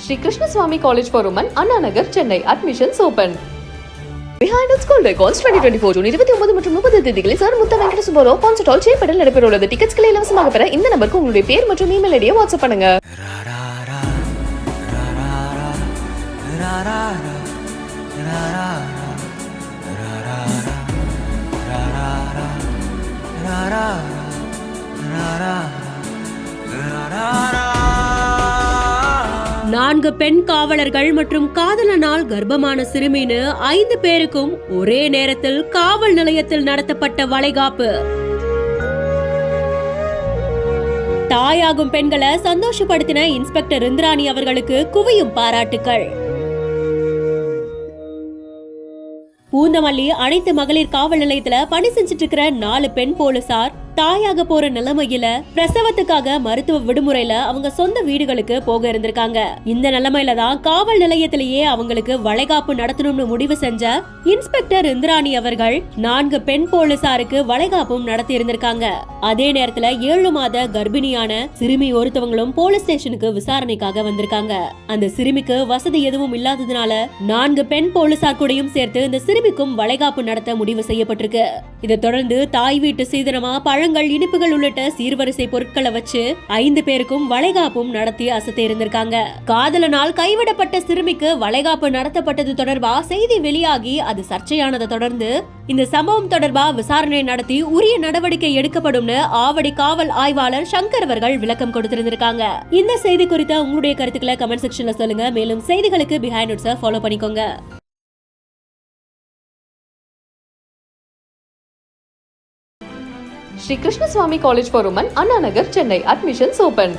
Sri Krishna Swami College for Women, Anna Nagar, Chennai. Admissions open. Behind Us School Records 2024 June 29 மற்றும் 30 தேதிகளில் sir முத்த Venkata Subba Rao concert hall சேப்படல் நடைபெற உள்ளது. டிக்கெட்ஸ்களை இலவசமாக பெற இந்த நம்பருக்கு உங்களுடைய பேர் மற்றும் இமெயில் ஐடியை வாட்ஸ்அப் பண்ணுங்க. நான்கு பெண் காவலர்கள் மற்றும் காதலனால் கர்ப்பமான சிறுமின்னு 5 பேருக்கும் ஒரே நேரத்தில் காவல் நிலையத்தில் நடத்தப்பட்ட வளைகாப்பு. தாயாகும் பெண்களை சந்தோஷப்படுத்தின இன்ஸ்பெக்டர் இந்திராணி அவர்களுக்கு குவியும் பாராட்டுக்கள். பூந்தமல்லி அனைத்து மகளிர் காவல் நிலையத்துல பணி செஞ்சிட்டு இருக்கிற 4 பெண் போலீசார் தாயாக போற நிலைமையில பிரசவத்துக்காக மருத்துவ விடுமுறையில அவங்க சொந்த வீடுகளுக்கு போக இருந்திருக்காங்க. இந்த நிலைமையில தான் காவல் நிலையத்திலேயே அவங்களுக்கு வளைகாப்பு நடத்தணும்னு முடிவு செஞ்ச இன்ஸ்பெக்டர் இந்திராணி அவர்கள் 4 பெண் போலீசாருக்கு வளைகாப்பும் நடத்தி இருந்திருக்காங்க. அதே நேரத்துல 7 மாத கர்ப்பிணியான சிறுமி ஒருத்தவங்களும் போலீஸ் ஸ்டேஷனுக்கு விசாரணைக்காக வந்திருக்காங்க. அந்த சிறுமிக்கு வசதி எதுவும் இல்லாததுனால 4 பெண் போலீசார் கூடயும் சேர்த்து இந்த சிறுமிக்கும் வளைகாப்பு நடத்த முடிவு செய்யப்பட்டிருக்கு. இதை தொடர்ந்து தாய் வீட்டு சீதனமா பழங்கள், இனிப்புகள் உள்ளிட்ட சீர்வரிசை பொருட்களை வச்சு 5 பேருக்கும் வளைகாப்பும் நடத்தி அசத்தி இருந்திருக்காங்க. காதலனால் கைவிடப்பட்ட சிறுமிக்கு வளைகாப்பு நடத்தப்பட்டது தொடர்பா செய்தி வெளியாகி அது சர்ச்சையானதை தொடர்ந்து இந்த சம்பவம் தொடர்பா விசாரணை நடத்தி உரிய நடவடிக்கை எடுக்கப்படும்னு ஆவடி காவல் ஆய்வாளர் சங்கர் அவர்கள் விளக்கம் கொடுத்திருந்திருக்காங்க. இந்த செய்தி குறித்த உங்களுடைய கருத்துக்களை கமெண்ட் செக்ஷன்ல சொல்லுங்க. மேலும் செய்திகளுக்கு பிஹைண்ட் நோட்ஸை ஃபாலோ பண்ணிக்கோங்க. Sri Krishna Swami College for Women, Anna Nagar, Chennai. Admissions open.